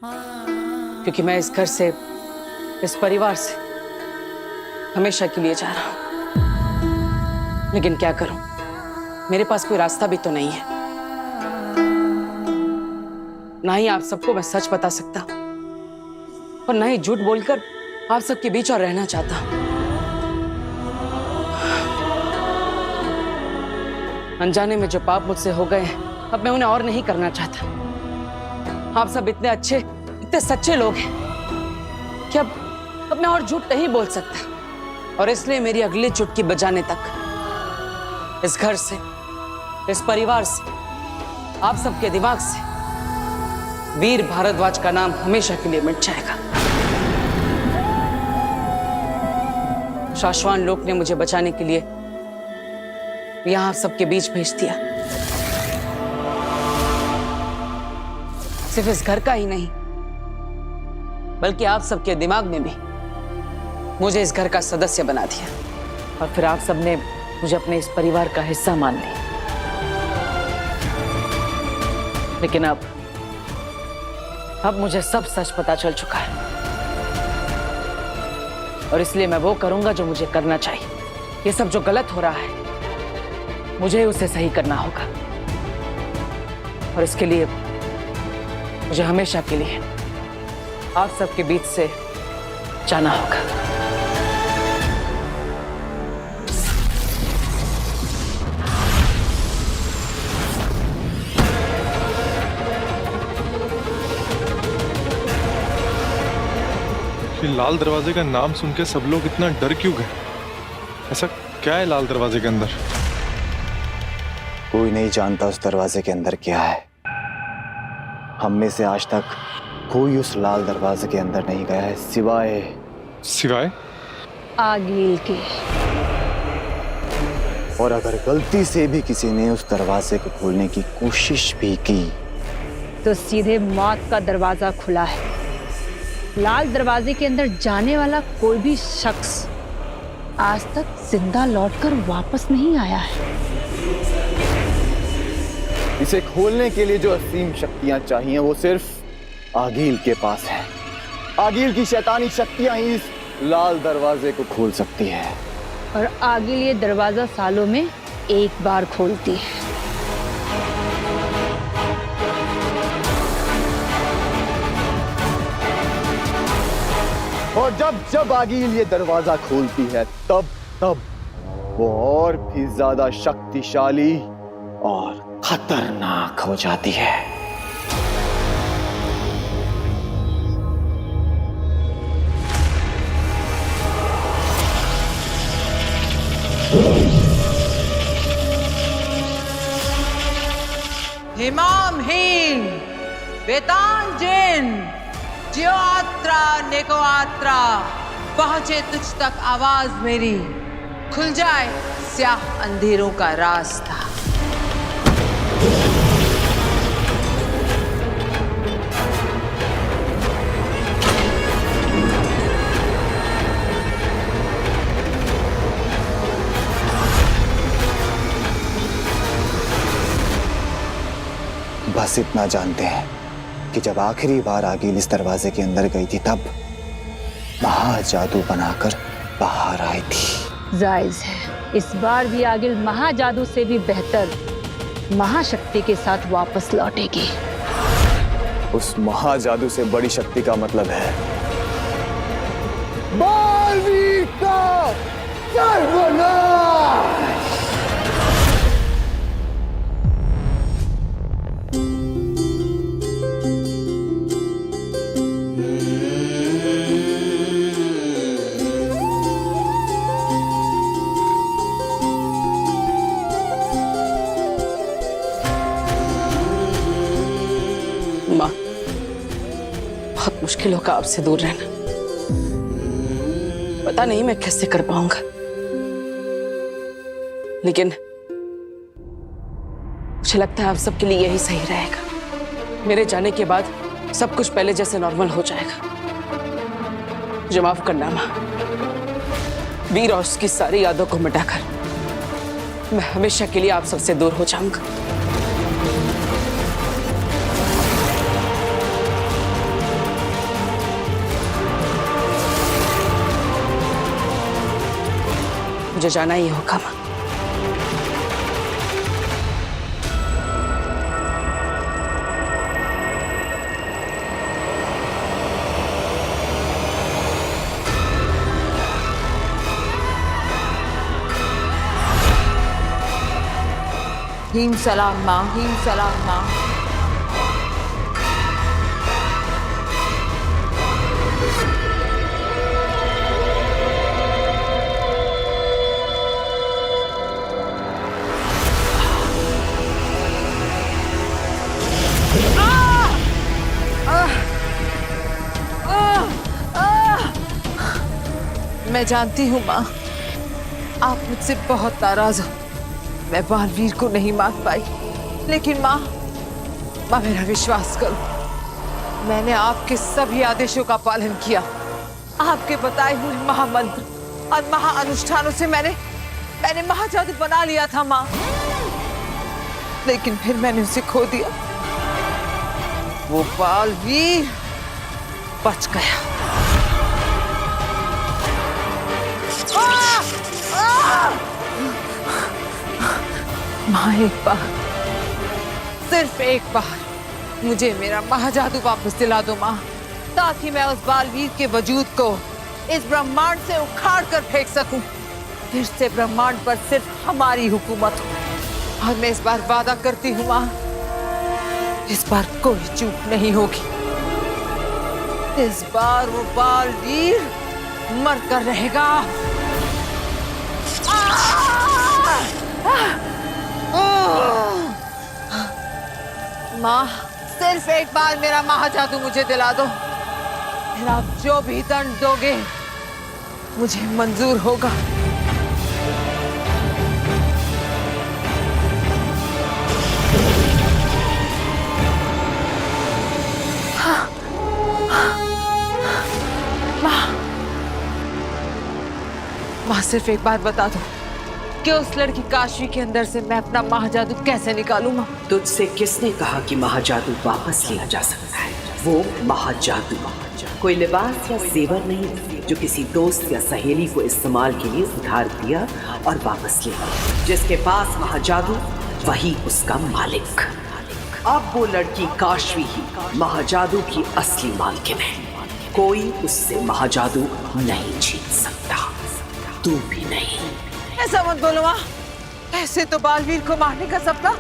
क्योंकि मैं इस घर से, इस परिवार से हमेशा के लिए जा रहा हूं। लेकिन क्या करूं, मेरे पास कोई रास्ता भी तो नहीं है। ना ही आप सबको मैं सच बता सकता और ना ही झूठ बोलकर आप सबके बीच और रहना चाहता हूं। अनजाने में जो पाप मुझसे हो गए हैं, अब मैं उन्हें और नहीं करना चाहता। आप सब इतने अच्छे, इतने सच्चे लोग हैं कि अब मैं और झूठ नहीं बोल सकता। और इसलिए मेरी अगली चुटकी बजाने तक इस घर से, इस परिवार से, आप सबके दिमाग से वीर भारद्वाज का नाम हमेशा के लिए मिट जाएगा। शाश्वान लोक ने मुझे बचाने के लिए यहां आप सबके बीच भेज दिया। सिर्फ इस घर का ही नहीं, बल्कि आप सबके दिमाग में भी मुझे इस घर का सदस्य बना दिया। और फिर आप सबने मुझे अपने इस परिवार का हिस्सा मान लिया। लेकिन अब मुझे सब सच पता चल चुका है, और इसलिए मैं वो करूंगा जो मुझे करना चाहिए। ये सब जो गलत हो रहा है, मुझे उसे सही करना होगा। और इसके लिए मुझे हमेशा के लिए आप सबके बीच से जाना होगा। ये लाल दरवाजे का नाम सुन के सब लोग इतना डर क्यों गए? ऐसा क्या है लाल दरवाजे के अंदर? कोई नहीं जानता उस दरवाजे के अंदर क्या है। हम में से आज तक कोई उस लाल दरवाजे के अंदर नहीं गया है, सिवाय आगिल के। और अगर गलती से भी किसी ने उस दरवाजे को खोलने की कोशिश भी की तो सीधे मौत का दरवाजा खुला है। लाल दरवाजे के अंदर जाने वाला कोई भी शख्स आज तक जिंदा लौटकर वापस नहीं आया है। इसे खोलने के लिए जो असीम शक्तियां चाहिए वो सिर्फ आगिल के पास है। आगिल की शैतानी शक्तियां ही इस लाल दरवाजे को खोल सकती है। और आगिल ये दरवाजा सालों में एक बार खोलती है। और जब आगिल ये दरवाजा खोलती है तब वो और भी ज्यादा शक्तिशाली और खतरनाक हो जाती है। हिमाम हीन, बेतान जिन, ज्यो आत्रा नेको आत्रा, पहुंचे तुझ तक आवाज मेरी, खुल जाए स्याह अंधेरों का रास्ता। बस इतना जानते हैं कि जब आखिरी बार आगिल इस दरवाजे के अंदर गई थी तब महाजादू बनाकर बाहर आई थी। जायज है, इस बार भी आगिल महाजादू से भी बेहतर महाशक्ति के साथ वापस लौटेगी। उस महाजादू से बड़ी शक्ति का मतलब है बालवीर का सर्वनाश। माँ, बहुत मुश्किल होगा आपसे दूर रहना। पता नहीं मैं कैसे कर पाऊंगा, लेकिन मुझे लगता है आप सबके लिए यही सही रहेगा। मेरे जाने के बाद सब कुछ पहले जैसे नॉर्मल हो जाएगा। मुझे माफ करना माँ। वीर और उसकी सारी यादों को मिटाकर मैं हमेशा के लिए आप सबसे दूर हो जाऊंगा। मुझे जाना ही होगा माँ। हीम सलाम माँ, हीम सलाम माँ। मैं जानती हूँ माँ, आप मुझसे बहुत नाराज हो। मैं बालवीर को नहीं मार पाई, लेकिन माँ मेरा विश्वास करो, मैंने आपके सभी आदेशों का पालन किया। आपके बताए हुए महामंत्र और महाअनुष्ठानों से मैंने महाजादू बना लिया था माँ, लेकिन फिर मैंने उसे खो दिया। वो बालवीर बच गया। माँ एक बार, सिर्फ एक बार मुझे मेरा महाजादू वापस दिला दो माँ, ताकि मैं उस बालवीर के वजूद को इस ब्रह्मांड से उखाड़ कर फेंक सकूं। फिर से ब्रह्मांड पर सिर्फ हमारी हुकूमत हो। और मैं इस बार वादा करती हूँ माँ, इस बार कोई चूक नहीं होगी। इस बार वो बालवीर मर कर रहेगा। माँ सिर्फ एक बार मेरा महाजादू मुझे दिला दो, फिर आप जो भी दंड दोगे मुझे मंजूर होगा। माँ सिर्फ एक बार बता दो कि उस लड़की काशवी के अंदर से मैं अपना महाजादू कैसे निकालूं माँ? तुझसे किसने कहा कि महाजादू वापस लिया जा सकता है? वो महाजादू कोई लिबास या जेवर नहीं जो किसी दोस्त या सहेली को इस्तेमाल के लिए उधार दिया और वापस लिया। जिसके पास महाजादू वही उसका मालिक। अब वो लड़की काशवी ही महाजादू की असली मालकिन है। कोई उससे महाजादू नहीं छीन सकता, तू भी नहीं। ऐसा मत बोलो माँ, ऐसे तो बालवीर को मारने का सपना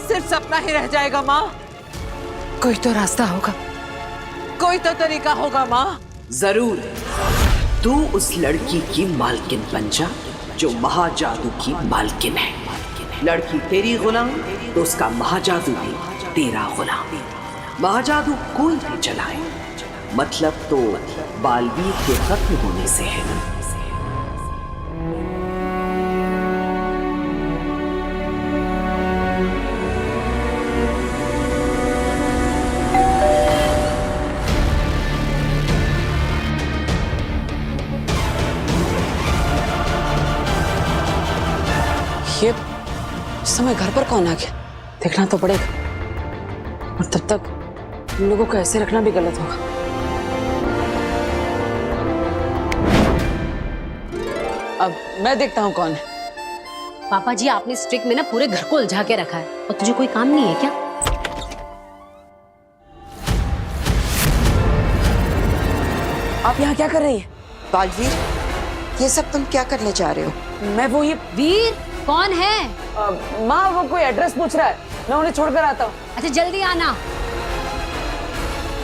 सिर्फ सपना ही रह जाएगा माँ। कोई तो रास्ता होगा, कोई तो तरीका होगा माँ। जरूर, तू उस लड़की की मालकिन बन जा जो महाजादू की मालकिन है। लड़की तेरी गुलाम तो उसका महाजादू भी तेरा गुलाम। महाजादू कोई भी चलाए, मतलब तो बालवीर के खत्म होने से है ना। ये समय घर पर कौन आ गया? देखना तो पड़ेगा, और तब तक इन लोगों को ऐसे रखना भी गलत होगा। अब मैं देखता हूँ कौन है। पापा जी, आपने स्ट्रिक में ना पूरे घर को उलझा के रखा है, और तुझे कोई काम नहीं है क्या? आप यहाँ क्या कर रही है? बालवीर, ये सब तुम क्या करने जा रहे हो? मैं वो ये वीर कौन है? माँ वो कोई एड्रेस पूछ रहा है, मैं उन्हें छोड़कर आता हूँ। अच्छा जल्दी आना।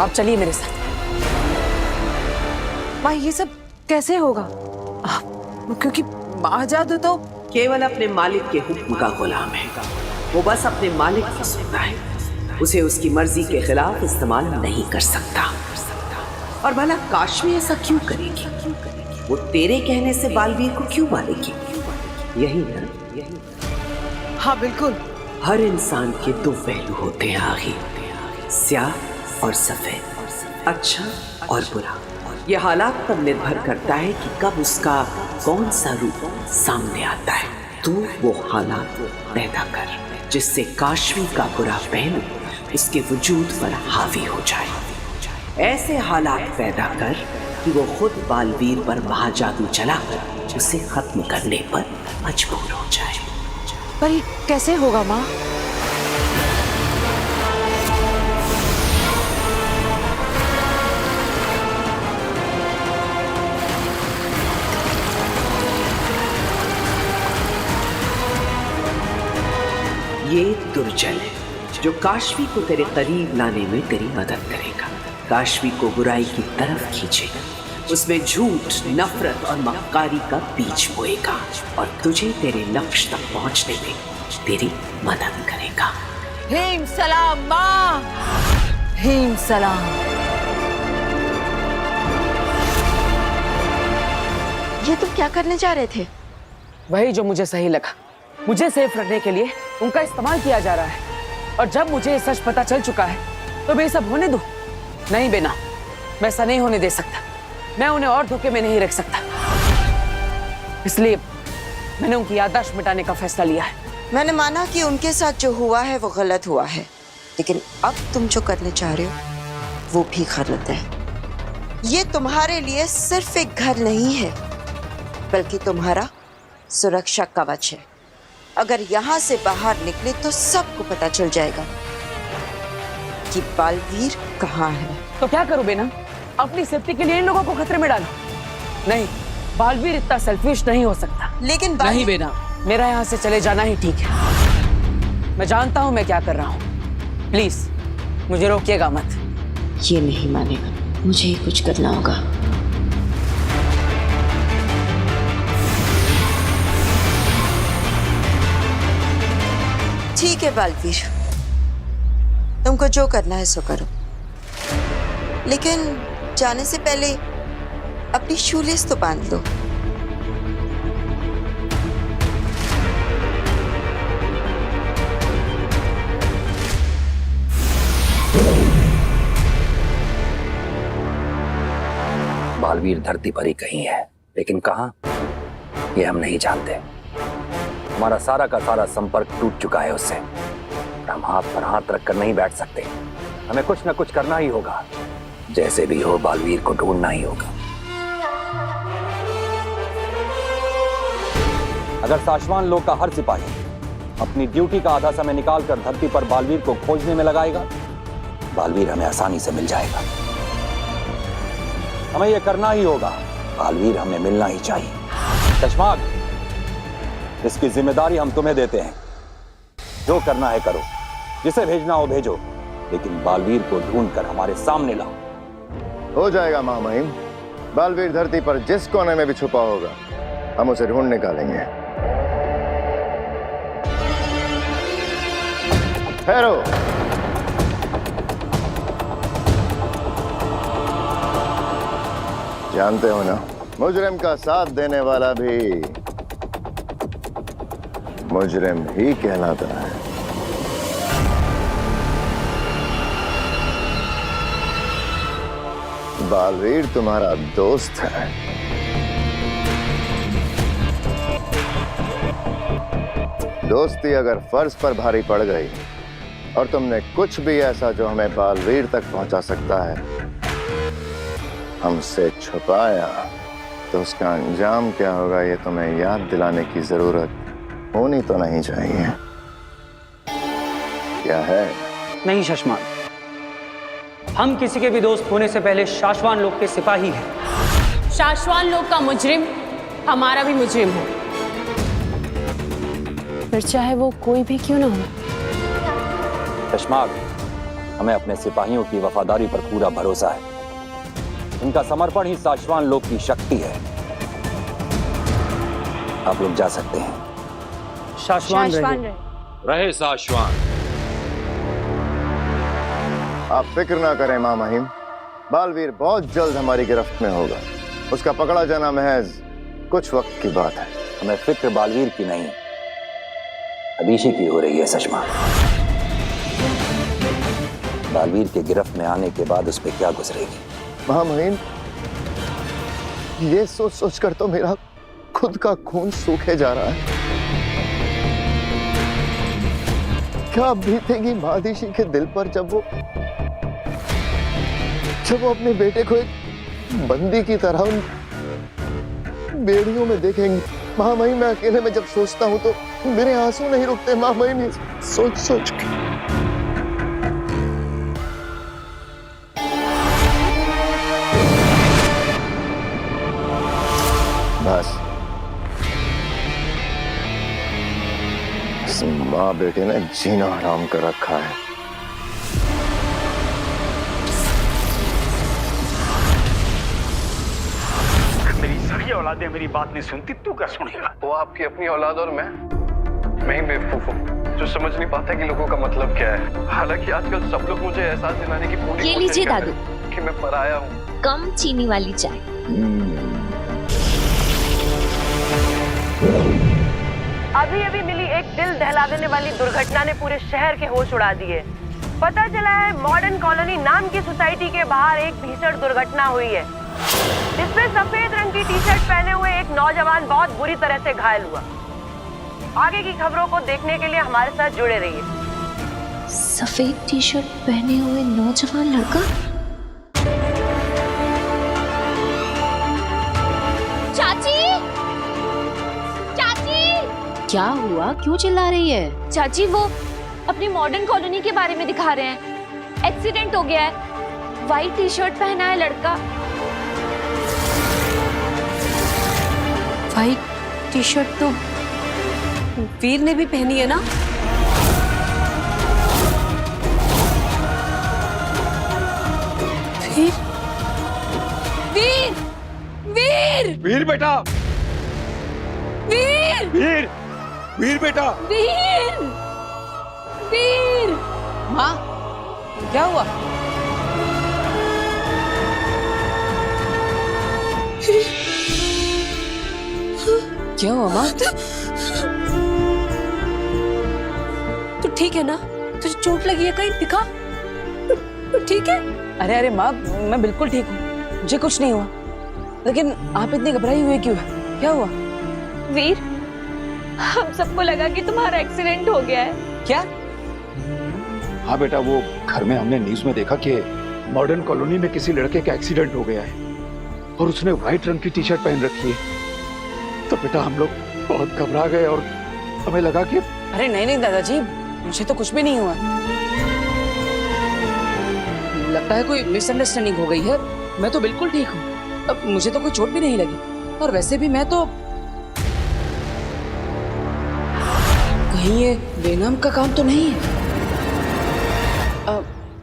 आप चलिए मेरे साथ। माँ ये सब कैसे होगा? क्योंकि महाजादू तो केवल अपने मालिक के हुक्म का गुलाम है। वो बस अपने मालिक की सुनता है, उसे उसकी मर्जी के खिलाफ इस्तेमाल नहीं कर सकता। और भला काशवी ऐसा क्यों करेगी? वो तेरे कहने से बालवीर को क्यों मारेगी? यही ना? हाँ बिल्कुल। हर इंसान के दो पहलू होते हैं आखिर, स्याह और सफेद, अच्छा और बुरा। यह हालात पर निर्भर करता है कि कब उसका कौन सा रूप सामने आता है। तू वो हालात पैदा कर जिससे काशवी का बुरा पहलू उसके वजूद पर हावी हो जाए। ऐसे हालात पैदा कर कि वो खुद बालवीर पर महाजादू चलाकर उसे खत्म करने पर मजबूर हो जाए। पर ये कैसे होगा माँ? ये दुर्जन है जो काशवी को तेरे करीब लाने में तेरी मदद करेगा, काशवी को बुराई की तरफ खींचेगा, उसमें झूठ, नफरत और मक्कारी का बीज बोएगा और तुझे तेरे लक्ष्य तक पहुंचने में तेरी मदद करेगा। हेम सलाम माँ, हेम सलाम। ये तुम क्या करने जा रहे थे? वही जो मुझे सही लगा। मुझे सेफ रखने के लिए उनका इस्तेमाल किया जा रहा है, और जब मुझे ये सच पता चल चुका है तो मैं ये सब होने दूं? नहीं बेना, मैं ऐसा नहीं होने दे सकता। मैं उन्हें और धोखे में नहीं रख सकता, इसलिए मैंने उनकी याददाश्त मिटाने का फैसला लिया है। मैंने माना कि उनके साथ जो हुआ है वो गलत हुआ है, लेकिन अब तुम जो करने चाह रहे हो वो भी गलत है। ये तुम्हारे लिए सिर्फ एक घर नहीं है, बल्कि तुम्हारा सुरक्षा कवच है। अगर यहाँ से बाहर निकले तो सबको पता चल जाएगा कि बालवीर कहाँ है। तो क्या करूं बेना? अपनी सेफ्टी के लिए इन लोगों को खतरे में डालूं? नहीं, बालवीर इतना सेल्फिश नहीं हो सकता। लेकिन नहीं बेना, मेरा यहाँ से चले जाना ही ठीक है। मैं जानता हूँ मैं क्या कर रहा हूँ। प्लीज मुझे रोकिएगा मत। ये नहीं मानेगा, मुझे ही कुछ करना होगा। ठीक है बालवीर, तुमको जो करना है सो करो, लेकिन जाने से पहले अपनी शूलेस तो बांध लो। बालवीर धरती पर ही कहीं है, लेकिन कहां ये हम नहीं जानते। हमारा सारा का सारा संपर्क टूट चुका है उससे, और हम हाथ पर हाथ रखकर नहीं बैठ सकते। हमें कुछ न कुछ करना ही होगा। जैसे भी हो बालवीर को ढूंढना ही होगा। अगर साशवान लोक का हर सिपाही अपनी ड्यूटी का आधा समय निकालकर धरती पर बालवीर को खोजने में लगाएगा, बालवीर हमें आसानी से मिल जाएगा। हमें यह करना ही होगा। बालवीर हमें मिलना ही चाहिए। चश्माग, इसकी जिम्मेदारी हम तुम्हें देते हैं। जो करना है करो, जिसे भेजना हो भेजो, लेकिन बालवीर को ढूंढकर हमारे सामने लाओ। हो जाएगा महामहिम। बालवीर धरती पर जिस कोने में भी छुपा होगा, हम उसे ढूंढ निकालेंगे। ठहरो। जानते हो ना, मुजरिम का साथ देने वाला भी मुजरिम ही कहलाता है। बालवीर तुम्हारा दोस्त है। दोस्ती अगर फर्ज पर भारी पड़ गई और तुमने कुछ भी ऐसा जो हमें बालवीर तक पहुंचा सकता है हमसे छुपाया, तो उसका अंजाम क्या होगा ये तुम्हें याद दिलाने की जरूरत होनी तो नहीं चाहिए। क्या है? नहीं शशमान, हम किसी के भी दोस्त होने से पहले शाश्वान लोक के सिपाही हैं। शाश्वान लोक का मुजरिम हमारा भी मुजरिम हो, फिर चाहे वो कोई भी क्यों ना हो। चश्माग, हमें अपने सिपाहियों की वफादारी पर पूरा भरोसा है। इनका समर्पण ही शाश्वान लोक की शक्ति है। आप लोग जा सकते हैं। शाश्वान रहे शाश्वान। आप फिक्र ना करें महामहिम, बालवीर बहुत जल्द हमारी गिरफ्त में होगा। उसका पकड़ा जाना महज कुछ वक्त की बात है। हमें फिक्र बालवीर की नहीं, अदीशी की हो रही है सचमा। बालवीर के गिरफ्त में आने के बाद उस पर क्या गुजरेगी? महामहिम, ये सोच सोच कर तो मेरा खुद का खून सूखे जा रहा है। क्या बीतेगी मादिशी के दिल पर जब वो अपने बेटे को एक बंदी की तरह बेड़ियों में देखेंगी। महामहिम, मैं अकेले में जब सोचता हूँ तो मेरे आंसू नहीं रुकते महामहिम, सोच सोच के। बस इस माँ बेटे ने जीना हराम कर रखा है। मेरी सभी औलादें मेरी बात नहीं सुनती, तू क्या सुनेगा? वो आपकी अपनी औलाद और मैं ही बेवकूफ हूँ जो समझ नहीं पाता कि लोगों का मतलब क्या है। हालांकि आजकल सब लोग मुझे एहसास दिलाने की पूरी ये लीजिए दादू, कि मैं पराया हूँ। कम चीनी वाली चाय। अभी अभी मिली एक दिल दहला देने वाली दुर्घटना ने पूरे शहर के होश उड़ा दिए। पता चला है मॉडर्न कॉलोनी नाम की सोसाइटी के बाहर एक भीषण दुर्घटना हुई है, जिसमें सफेद रंग की टी शर्ट पहने हुए एक नौजवान बहुत बुरी तरह से घायल हुआ। आगे की खबरों को देखने के लिए हमारे साथ जुड़े रहिए। सफेद टी शर्ट पहने हुए नौजवान लड़का? चाची, चाची, क्या हुआ, क्यों चिल्ला रही है? चाची वो अपनी मॉडर्न कॉलोनी के बारे में दिखा रहे हैं। एक्सीडेंट हो गया है, व्हाइट टी शर्ट पहना है लड़का। व्हाइट टी शर्ट तो वीर ने भी पहनी है ना? वीर, वीर, वीर, वीर बेटा, वीर, वीर, वीर बेटा, वीर, वीर। माँ, क्या हुआ? क्या हुआ माँ? तू ठीक है ना? तुझे चोट लगी है कहीं? दिखा, तू ठीक है? अरे अरे माँ, मैं बिल्कुल ठीक हूँ, मुझे कुछ नहीं हुआ। लेकिन आप इतनी घबराई हुई क्यों है? क्या हुआ? वीर, हम सबको लगा कि तुम्हारा एक्सीडेंट हो गया है। क्या? हाँ बेटा, वो घर में हमने न्यूज में देखा कि मॉडर्न कॉलोनी में किसी लड़के का एक्सीडेंट हो गया है और उसने व्हाइट रंग की टी शर्ट पहन रखी है। तो बेटा हम लोग बहुत घबरा गए और हमें लगा कि अरे नहीं नहीं दादाजी, मुझे तो कुछ भी नहीं हुआ। लगता है कोई मिसअंडरस्टैंडिंग हो गई है। मैं तो बिल्कुल ठीक हूँ, अब मुझे तो कोई चोट भी नहीं लगी। और वैसे भी मैं तो कहीं ये बेनाम का काम तो नहीं है।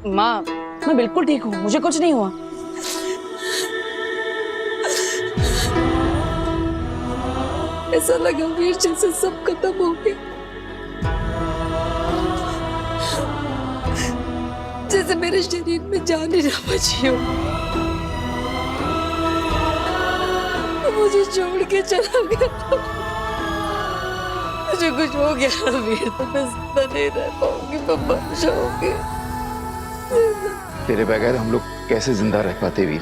माँ, मैं बिल्कुल ठीक हूँ, मुझे कुछ नहीं हुआ। ऐसा लगा वीर जैसे सब खत्म हो गया, जैसे मेरे शरीर में जान ही ना बची हो। मुझे छोड़ के चला गया था। मुझे कुछ हो गया वीर तो मैं जिंदा नहीं रह पाऊंगी, मैं मर जाऊंगी। तेरे बगैर हम लोग कैसे जिंदा रह पाते वीर?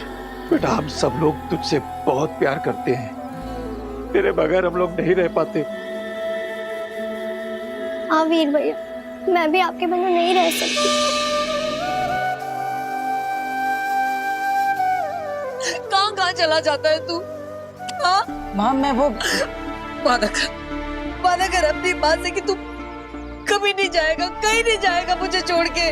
बेटा हम सब लोग तुझसे बहुत प्यार करते हैं, तेरे बगैर हम लोग नहीं रह पाते। हाँ वीर भैया, मैं भी आपके बिना नहीं रह सकती। कहाँ कहाँ चला जाता है तू? हाँ माँ, मैं वो वादा कर अपनी माँ से कि तू कभी नहीं जाएगा, कहीं नहीं जाएगा मुझे छोड़ के।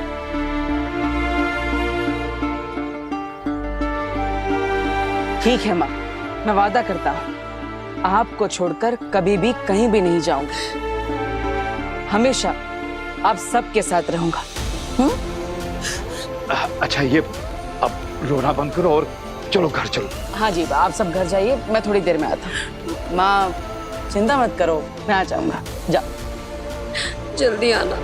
ठीक है माँ, मैं वादा करता हूँ आपको छोड़कर कभी भी कहीं भी नहीं जाऊंगा। हमेशा आप सबके साथ रहूंगा। अच्छा ये अब रोना बंद करो और चलो घर चलो। हाँ जी, आप सब घर जाइए, मैं थोड़ी देर में आता हूँ। माँ चिंता मत करो, मैं आ जाऊंगा। जाओ, जल्दी आना।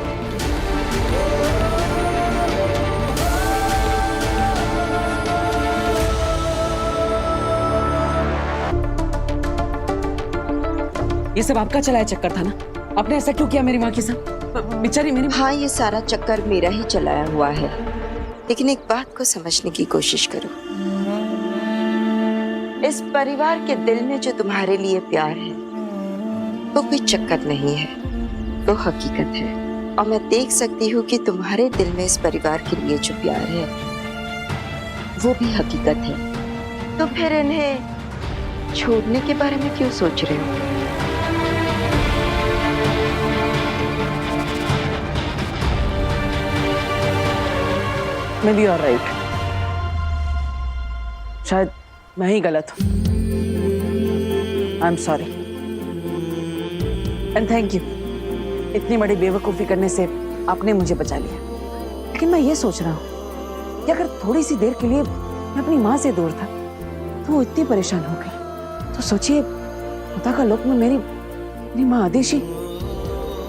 ये सब आपका चलाया चक्कर था ना? आपने ऐसा क्यों किया मेरी माँ के साथ? बेचारी मेरी। हाँ, ये सारा चक्कर मेरा ही चलाया हुआ है, लेकिन एक बात को समझने की कोशिश करो। इस परिवार के दिल में जो तुम्हारे लिए प्यार है वो कोई चक्कर नहीं है, वो हकीकत है। और मैं देख सकती हूँ कि तुम्हारे दिल में इस परिवार के लिए जो प्यार है वो भी हकीकत है। तो फिर इन्हें छोड़ने के बारे में क्यों सोच रहे हो? Maybe you are right. शायद मैं ही गलत हूं। I am sorry and thank you. इतनी बड़ी बेवकूफ़ी करने से आपने मुझे बचा लिया। लेकिन मैं ये सोच रहा हूँ कि अगर थोड़ी सी देर के लिए मैं अपनी माँ से दूर था तो वो इतनी परेशान हो गई, तो सोचिए खुदा का लोक में मेरी माँ आदिशी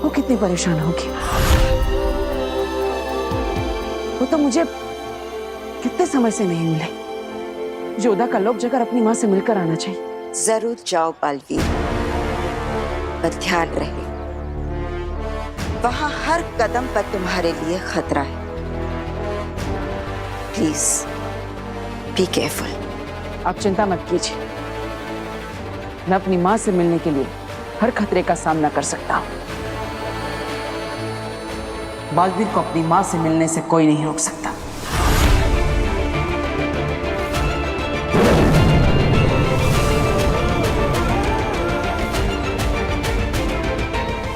वो कितनी परेशान होगी। वो तो मुझे कितने समय से नहीं मिले। मुझे उदा का लोक जाकर अपनी माँ से मिलकर आना चाहिए। जरूर जाओ बालवीर, पर ध्यान रहे वहां हर कदम पर तुम्हारे लिए खतरा है। Please be careful. आप चिंता मत कीजिए, मैं अपनी माँ से मिलने के लिए हर खतरे का सामना कर सकता हूँ। बालवीर को अपनी माँ से मिलने से कोई नहीं रोक सकता।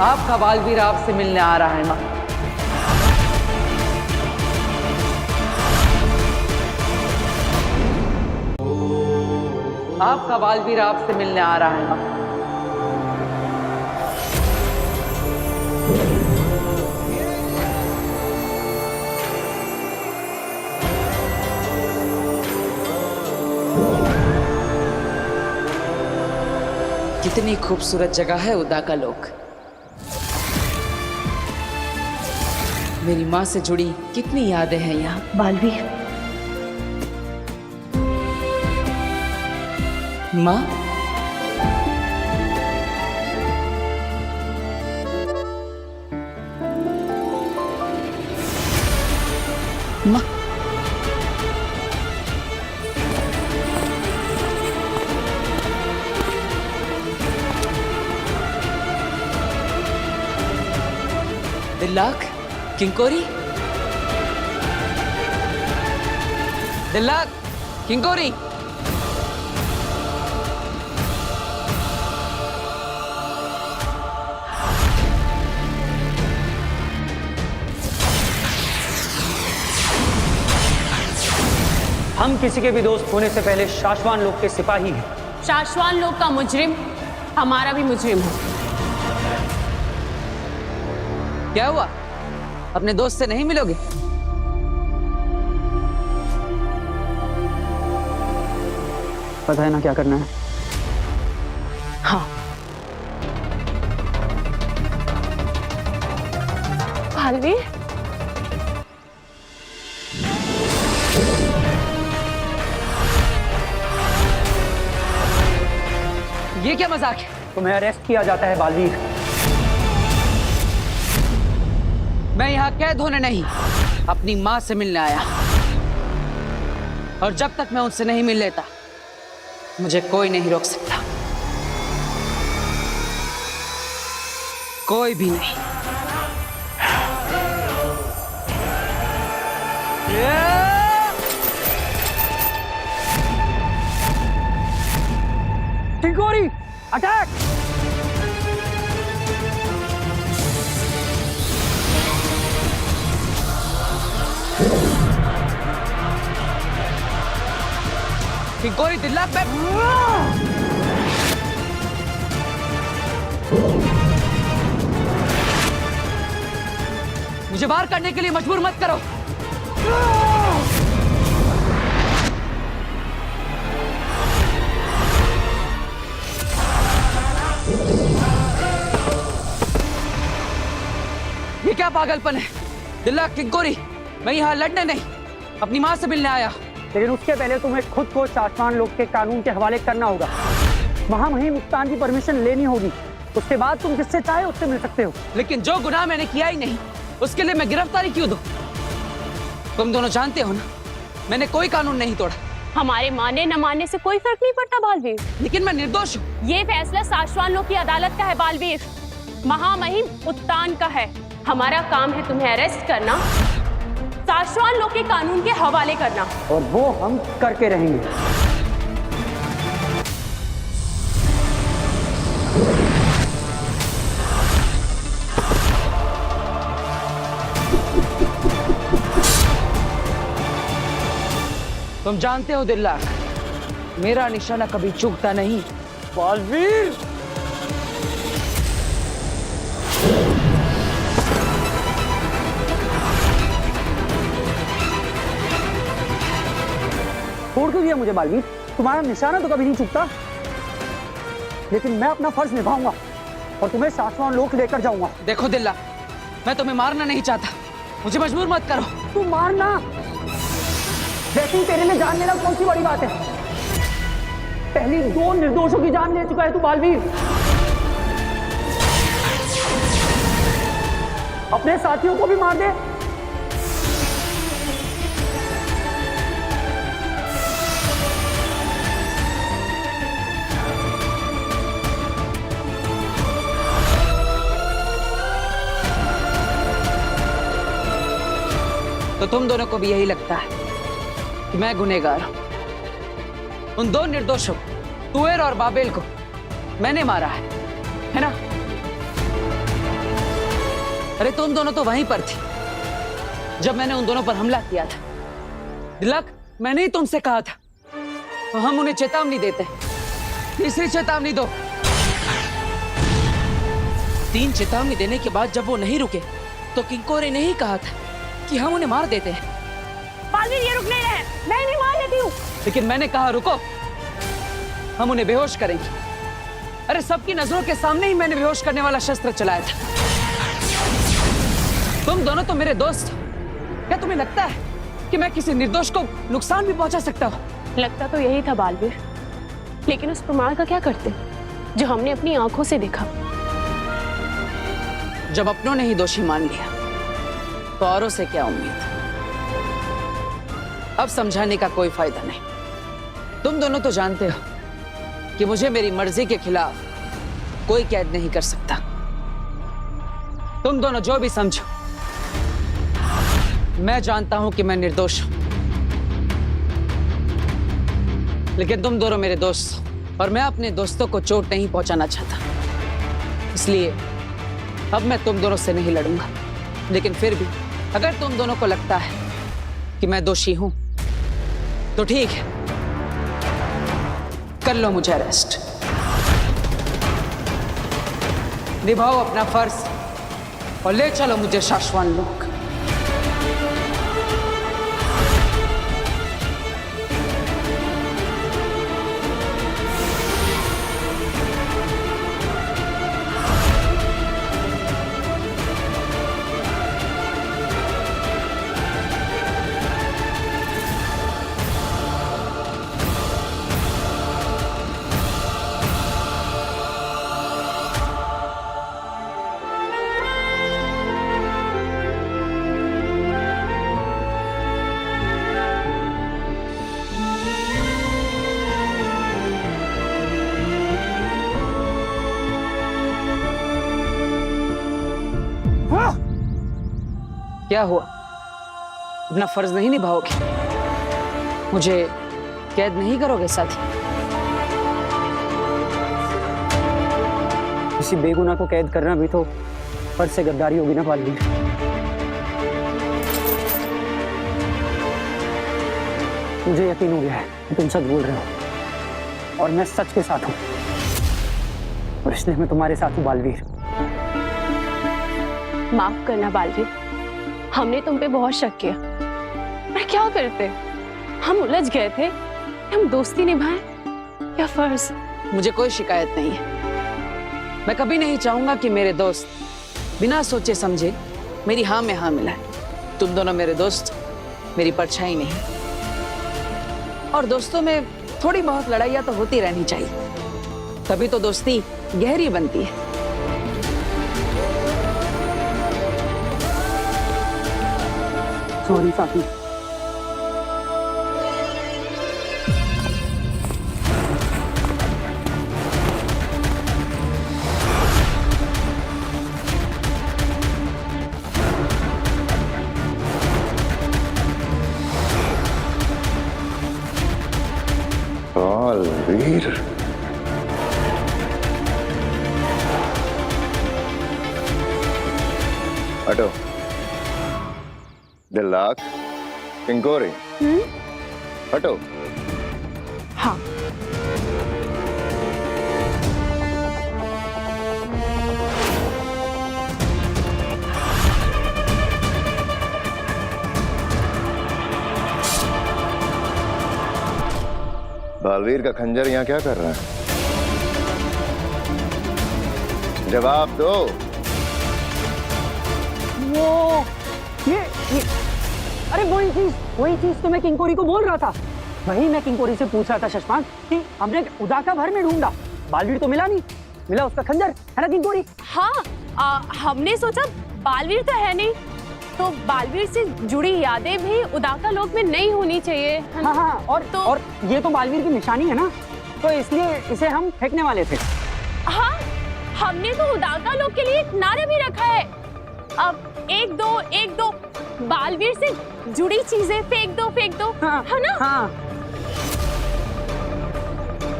आपका बालवीर आपसे मिलने आ रहा है माँ। आपका बालवीर आपसे मिलने आ रहा है माँ। कितनी खूबसूरत जगह है उदा का लोक। मेरी माँ से जुड़ी कितनी यादें हैं यहाँ। बालवीर, माँ, माँ, दिल्लाक, किंकोरी, दिल्लाक, किंकोरी। हम किसी के भी दोस्त होने से पहले शाश्वान लोक के सिपाही हैं। शाश्वान लोक का मुजरिम हमारा भी मुजरिम है। क्या हुआ? अपने दोस्त से नहीं मिलोगे? पता है ना क्या करना है? हाँ। बालवीर, ये क्या मजाक है? तुम्हें अरेस्ट किया जाता है बालवीर। मैं यहाँ कैद होने नहीं, अपनी माँ से मिलने आया। और जब तक मैं उनसे नहीं मिल लेता मुझे कोई नहीं रोक सकता, कोई भी नहीं। किंकोरी, अटैक! किंकोरी, दिल्लाक पे मुझे बाहर करने के लिए मजबूर मत करो। ये क्या पागलपन है? दिल्लाक, किंकोरी, मैं यहाँ लड़ने नहीं, अपनी माँ से मिलने आया। लेकिन उसके पहले तुम्हें खुद को शाश्वान लोक के कानून के हवाले करना होगा। महामहिम मुक्तान की परमिशन लेनी होगी, उसके बाद तुम जिससे चाहे उससे मिल सकते हो। लेकिन जो गुनाह मैंने किया ही नहीं उसके लिए मैं गिरफ्तारी क्यों दूं? तुम दोनों जानते हो ना मैंने कोई कानून नहीं तोड़ा। हमारे माने न मानने से कोई फर्क नहीं पड़ता बालवीर। लेकिन मैं निर्दोष हूँ। ये फैसला शाश्वान लोक की अदालत का है बालवीर, महामहिम उत्तान का है। हमारा काम है तुम्हें अरेस्ट करना, शाश्वान लोक के कानून के हवाले करना, और वो हम करके रहेंगे। तुम जानते हो दिल्लाक, मेरा निशाना कभी चूकता नहीं। बालवीर! छोड़ क्यों दिया मुझे बालवीर? तुम्हारा निशाना तो कभी नहीं चूकता, लेकिन मैं अपना फर्ज निभाऊंगा और तुम्हें शाश्वत लोक लेकर जाऊंगा। देखो दिल्लाक, मैं तुम्हें मारना नहीं चाहता, मुझे मजबूर मत करो। तू मारना, वैसे ही तेरे लिए जान लेना कौन सी बड़ी बात है। पहली 2 निर्दोषों की जान ले चुका है तू बालवीर। अपने साथियों को भी मार दे। तो तुम दोनों को भी यही लगता है कि मैं गुनहगार हूं? उन 2 निर्दोषों तुएर और बाबेल को मैंने मारा है ना? अरे तुम दोनों तो वहीं पर थी जब मैंने उन दोनों पर हमला किया था। दिल्लाक, मैंने ही तुमसे कहा था तो हम उन्हें चेतावनी देते। तीसरी चेतावनी दो। 3 चेतावनी देने के बाद जब वो नहीं रुके तो किंकोरे ने ही कहा था कि हम उन्हें मार देते हैं। बालवीर, ये रुक नहीं रहे, मैं नहीं मार लेती हूँ। लेकिन मैंने कहा रुको, हम उन्हें बेहोश करेंगे। अरे सबकी नजरों के सामने ही मैंने बेहोश करने वाला शस्त्र चलाया था। तुम दोनों तो मेरे दोस्त हो। क्या तुम्हें लगता है कि मैं किसी निर्दोष को नुकसान भी पहुंचा सकता हूँ? लगता तो यही था बालवीर, लेकिन उस प्रमाण का क्या करते जो हमने अपनी आंखों से देखा? जब अपनों ने ही दोषी मान लिया तो औरों से क्या उम्मीद? अब समझाने का कोई फायदा नहीं। तुम दोनों तो जानते हो कि मुझे मेरी मर्जी के खिलाफ कोई कैद नहीं कर सकता। तुम दोनों जो भी समझो, मैं जानता हूं कि मैं निर्दोष हूं, लेकिन तुम दोनों मेरे दोस्त हो और मैं अपने दोस्तों को चोट नहीं पहुंचाना चाहता। इसलिए अब मैं तुम दोनों से नहीं लड़ूंगा। लेकिन फिर भी अगर तुम दोनों को लगता है कि मैं दोषी हूं तो ठीक है, कर लो मुझे अरेस्ट। निभाओ अपना फर्ज और ले चलो मुझे शाश्वत लोक। क्या हुआ? अपना फर्ज नहीं निभाओगे? मुझे कैद नहीं करोगे साथी? किसी बेगुनाह को कैद करना भी तो फर्ज से गद्दारी होगी ना बालवीर। मुझे यकीन हो गया है कि तुम सच बोल रहे हो और मैं सच के साथ हूं, और इसलिए मैं तुम्हारे साथ हूं बालवीर। माफ करना बालवीर, हमने तुम पे बहुत शक किया। मैं क्या करते? हम उलझ गए थे, हम दोस्ती निभाएं या फर्ज? मुझे कोई शिकायत नहीं है। मैं कभी नहीं चाहूंगा कि मेरे दोस्त बिना सोचे समझे मेरी हाँ में हाँ मिलाए। तुम दोनों मेरे दोस्त, मेरी परछाई नहीं। और दोस्तों में थोड़ी बहुत लड़ाइयाँ तो होती रहनी चाहिए, तभी तो दोस्ती गहरी बनती है। सॉरी साथी। बालवीर, हटो। दिल्लाक, किंकोरी, हटो। हाँ। बालवीर का खंजर यहाँ क्या कर रहा है? जवाब दो। वो ये अरे वही चीज तो मैं किंकोरी को बोल रहा था। वही मैं किंकोरी से पूछ रहा था शशपांक कि हमने उदाका भर में ढूंढा, बालवीर तो मिला नहीं। मिला उसका खंजर, है ना किंकोरी? हाँ, हमने सोचा बालवीर तो है नहीं, तो बालवीर से जुड़ी यादें भी उदाका लोक में नहीं होनी चाहिए। हाँ, और ये तो बालवीर की निशानी है ना, तो इसलिए इसे हम फेंकने वाले थे। हाँ, हमने तो उदाका लोक के लिए एक नारा भी रखा है, अब एक दो बालवीर से जुड़ी चीजें फेंक दो, हाँ, है ना? हाँ।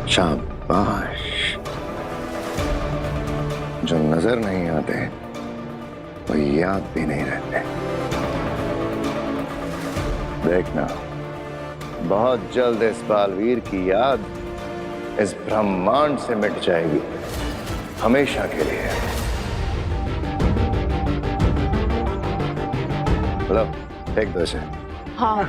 शाबाश। जो नजर नहीं आते वो याद भी नहीं रहते। देखना, बहुत जल्द इस बालवीर की याद इस ब्रह्मांड से मिट जाएगी, हमेशा के लिए। लो, फेंक दो इसे। हाँ।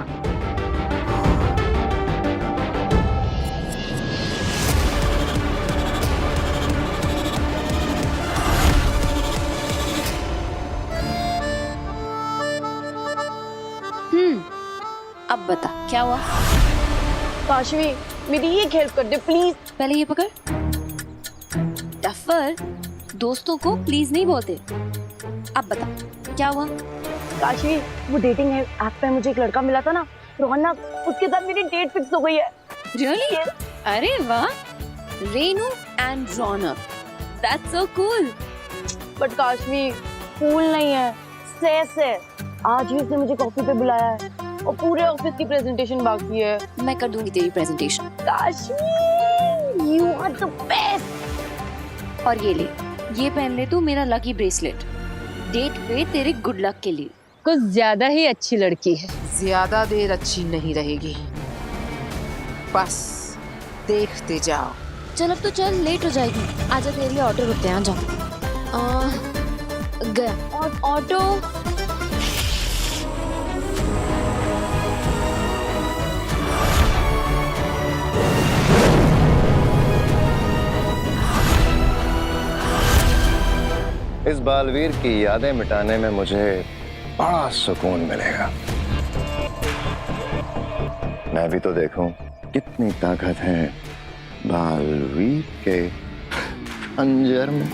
अब बता क्या हुआ? काशवी, मेरी ये हेल्प कर दे प्लीज। पहले ये पकड़। टफर, दोस्तों को प्लीज नहीं बोलते। अब बता क्या हुआ? काशवी, वो डेटिंग ऐप पे मुझे एक लड़का मिला था ना, रोहना, उसके साथ मेरी डेट फिक्स हो गई है। Really? अरे वाह, Renu and Raunak, that's so cool. But Kashvi, cool नहीं है, सेस है। आज ही उसने मुझे कॉफी पे बुलाया है और पूरे ऑफिस की प्रेजेंटेशन बाकी है। मैं कर दूंगी तेरी presentation. Kashvi, you are the best. और ये ले, ये पहन ले तू मेरा लकी ब्रेसलेट, डेट पे तेरे गुड लक के लिए। कुछ ज्यादा ही अच्छी लड़की है। ज्यादा देर अच्छी नहीं रहेगी, बस देखते जाओ। चल अब तो चल, लेट हो जाएगी। आजा तेरे लिए ऑटो रुकते हैं, आ जाओ। गया और ऑटो। इस बालवीर की यादें मिटाने में मुझे बड़ा सुकून मिलेगा। मैं भी तो देखूं कितनी ताकत है बालवीर के खंजर में।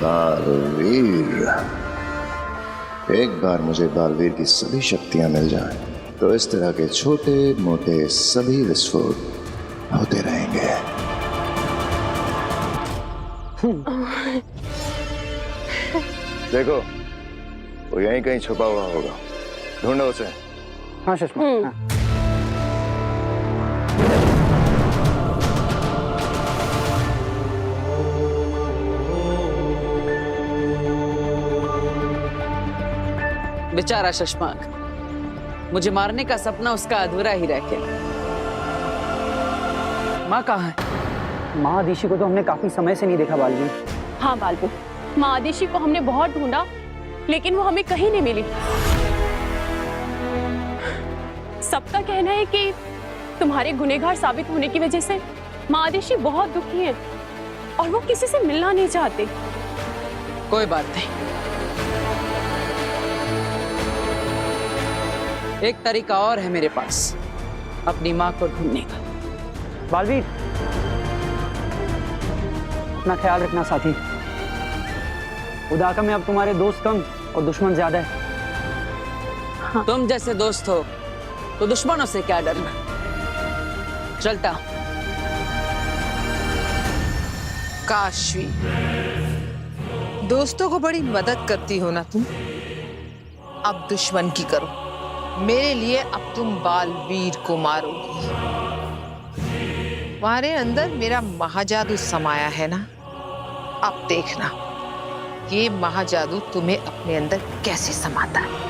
बालवीर, एक बार मुझे बालवीर की सभी शक्तियां मिल जाएं, तो इस तरह के छोटे मोटे सभी विस्फोट होते रहेंगे। देखो, वो यहीं कहीं छुपा हुआ होगा, ढूंढो उसे। हाँ सुषमा। बेचारा शशमाक, मुझे मारने का सपना उसका अधूरा ही रह गया। माँ कहाँ है? माँ आदिशी को तो हमने काफी समय से नहीं देखा बालवीर। हाँ बालवीर, माँ आदिशी को हमने बहुत ढूंढा, लेकिन वो हमें कहीं नहीं मिली। सबका कहना है कि तुम्हारे गुनहगार साबित होने की वजह से माँ आदिशी बहुत दुखी है और वो किसी से मिलना नहीं चाहते। कोई बात नहीं, एक तरीका और है मेरे पास अपनी माँ को ढूंढने का। बालवीर, अपना ख्याल रखना साथी। उदाका में अब तुम्हारे दोस्त कम और दुश्मन ज्यादा है। हाँ। तुम जैसे दोस्त हो तो दुश्मनों से क्या डरना। चलता हूं। काशवी, दोस्तों को बड़ी मदद करती हो ना तुम, अब दुश्मन की करो। मेरे लिए अब तुम बालवीर को मारोगी। तुम्हारे अंदर मेरा महाजादू समाया है ना, अब देखना ये महाजादू तुम्हें अपने अंदर कैसे समाता है।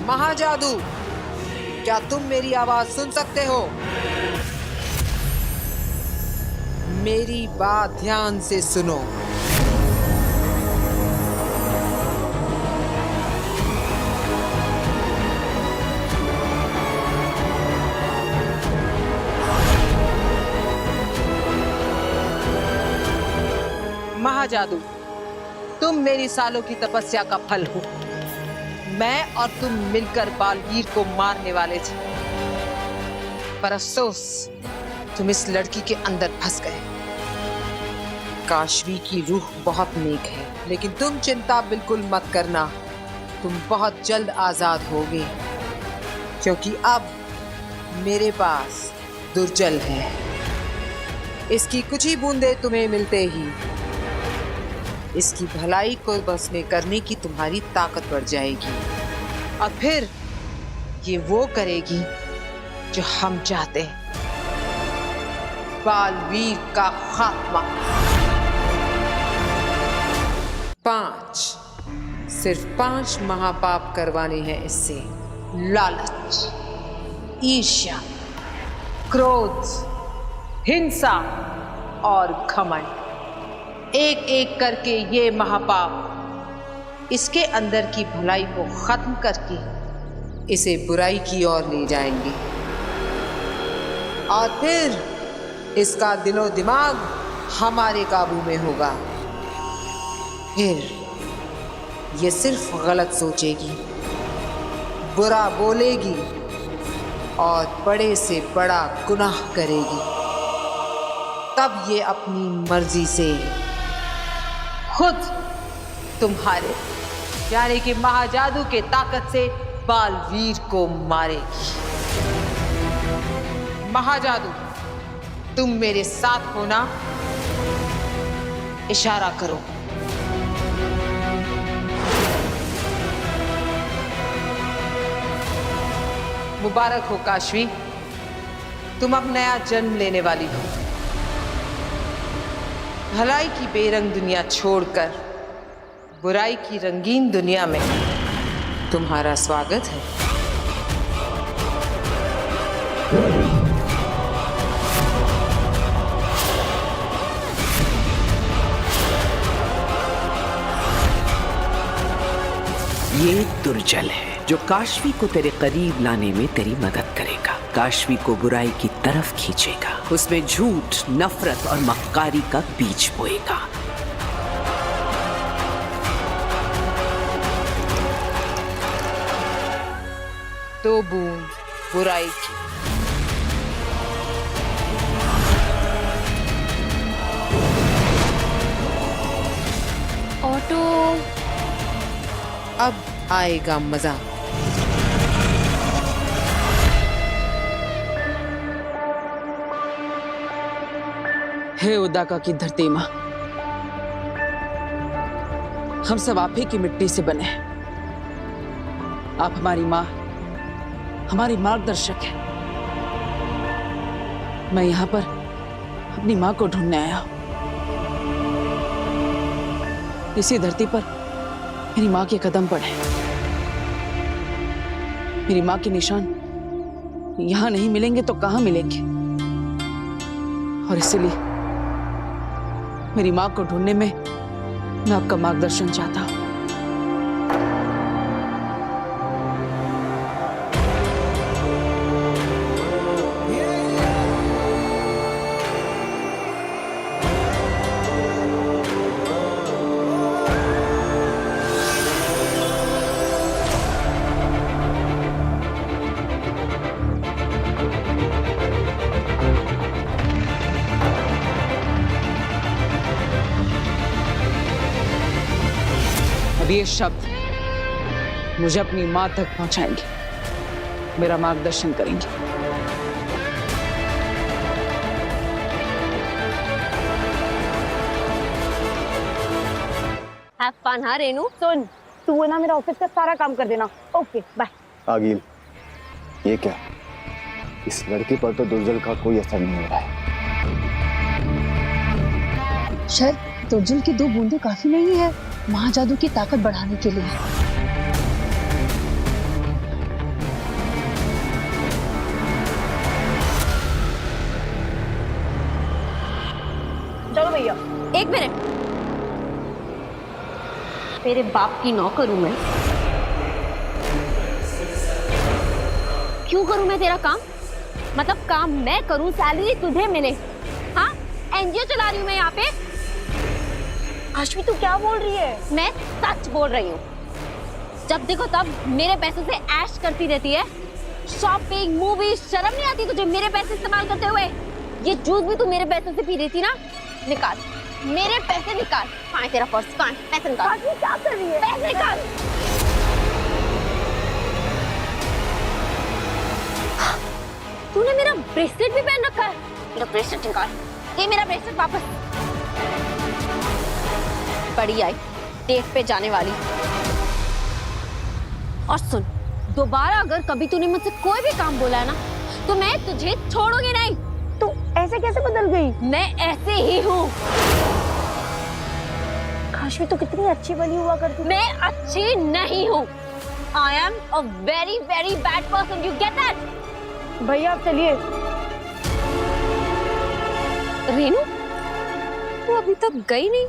महाजादू, क्या तुम मेरी आवाज सुन सकते हो? मेरी बात ध्यान से सुनो। महाजादू, तुम मेरी सालों की तपस्या का फल हो। मैं और तुम मिलकर बालवीर को मारने वाले थे, पर अफसोस तुम इस लड़की के अंदर फंस गए। काशवी की रूह बहुत नेक है, लेकिन तुम चिंता बिल्कुल मत करना, तुम बहुत जल्द आजाद होगे, क्योंकि अब मेरे पास दुर्जल है। इसकी कुछ ही बूंदे तुम्हें मिलते ही इसकी भलाई को बस में करने की तुम्हारी ताकत बढ़ जाएगी, और फिर ये वो करेगी जो हम चाहते हैं, बालवीर का खात्मा। 5, सिर्फ 5 महापाप करवाने हैं इससे। लालच, ईर्ष्या, क्रोध, हिंसा और घमंड। एक एक करके ये महापाप इसके अंदर की भलाई को खत्म करके इसे बुराई की ओर ले जाएंगे, और फिर इसका दिलो दिमाग हमारे काबू में होगा। फिर ये सिर्फ गलत सोचेगी, बुरा बोलेगी और बड़े से बड़ा गुनाह करेगी। तब ये अपनी मर्जी से खुद तुम्हारे यानी कि महाजादू के ताकत से बालवीर को मारेगी। महाजादू, तुम मेरे साथ हो ना? इशारा करो। मुबारक हो काशवी, तुम अब नया जन्म लेने वाली हो। भलाई की बेरंग दुनिया छोड़कर बुराई की रंगीन दुनिया में तुम्हारा स्वागत है। ये दुर्जल है जो काशवी को तेरे करीब लाने में तेरी मदद करेगा, काशवी को बुराई की तरफ खींचेगा, उसमें झूठ, नफरत और मक्कारी का बीज बोएगा। तो बूंद बुराई की, ऑटो, अब आएगा मजा। हे उदाका की धरती माँ, हम सब आप ही की मिट्टी से बने हैं। आप हमारी माँ, हमारी मार्गदर्शक है। मैं यहाँ पर अपनी माँ को ढूंढने आया हूँ। इसी धरती पर मेरी माँ के कदम पड़े। मेरी माँ के निशान यहाँ नहीं मिलेंगे तो कहाँ मिलेंगे? और इसीलिए मेरी माँ को ढूंढने में मैं आपका मार्गदर्शन चाहता हूँ। ये शब्द मुझे अपनी माँ तक पहुंचाएंगे, मेरा मार्गदर्शन करेंगे। हैव फन हाँ रेनू। सुन, तू है ना मेरा ऑफिस का सारा काम कर देना। Okay bye. आगिल, ये क्या? इस लड़के पर तो दुर्जल का कोई असर नहीं हो रहा है। शायद दुर्जल की 2 बूंदें काफी नहीं है महाजादू की ताकत बढ़ाने के लिए। चलो भैया। एक मिनट, तेरे बाप की नौकर हूं मैं। क्यों करूं मैं तेरा काम? मतलब काम मैं करूं, सैलरी तुझे मिले। हाँ, एनजीओ चला रही हूं मैं यहाँ पे। काशवी तू क्या बोल रही है? मैं सच बोल रही हूँ। जब देखो तब मेरे पैसों से ऐश करती रहती है। शॉपिंग, मूवी, शर्म नहीं आती तुझे मेरे पैसे इस्तेमाल करते हुए? ये जूस भी तू मेरे पैसों से पी रही थी ना? निकाल मेरे पैसे, निकाल। कहाँ है तेरा पर्स? कहाँ है? पैसे निकाल। काशवी क्या कर रही है? पैसे निकाल। तूने मेरा ब्रेसलेट भी पहन रखा है। मेरा ब्रेसलेट निकाल। ये मेरा ब्रेसलेट वापस। बड़ी आई डेट पे जाने वाली। और सुन, दोबारा अगर कभी तूने मुझसे कोई भी काम बोला है ना, तो मैं तुझे छोड़ूंगी नहीं। तू ऐसे कैसे बदल गई? मैं ऐसे ही हूँ। काशवी तो कितनी अच्छी बनी हुआ करती। मैं अच्छी नहीं हूँ। I am a very very bad person. You get that? भैया आप चलिए। रेनू, तू अभी तक गई नहीं?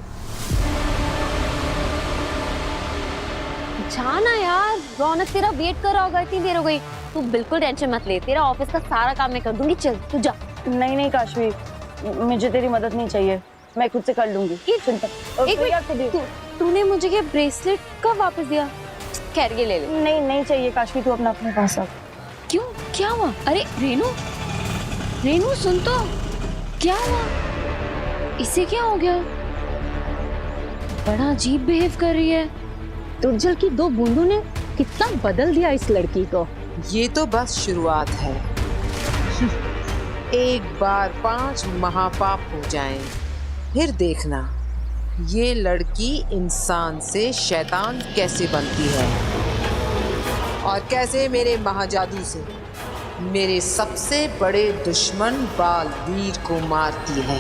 जाना यार, रौनक तेरा वेट कर रहा होगा, इतनी देर हो गई। तू बिल्कुल टेंशन मत ले, तेरा ऑफिस का सारा काम मैं कर दूंगी। चल तू जा। नहीं नहीं काशवी, मुझे तेरी मदद नहीं चाहिए, मैं खुद से कर लूंगी। एक मिनट, तूने मुझे ये ब्रेसलेट कब वापस दिया? खैर ये ले ले। नहीं नहीं चाहिए काशवी, तू अपने पास रख। क्यों, क्या हुआ? अरे रेनू, रेनू सुन तो, क्या हुआ? इसे क्या हो गया? बड़ा अजीब बिहेव कर रही है। दुर्जल की 2 बूंदों ने कितना बदल दिया इस लड़की को। ये तो बस शुरुआत है। एक बार 5 महापाप हो जाएं, फिर देखना ये लड़की इंसान से शैतान कैसे बनती है और कैसे मेरे महाजादू से मेरे सबसे बड़े दुश्मन बालवीर को मारती है।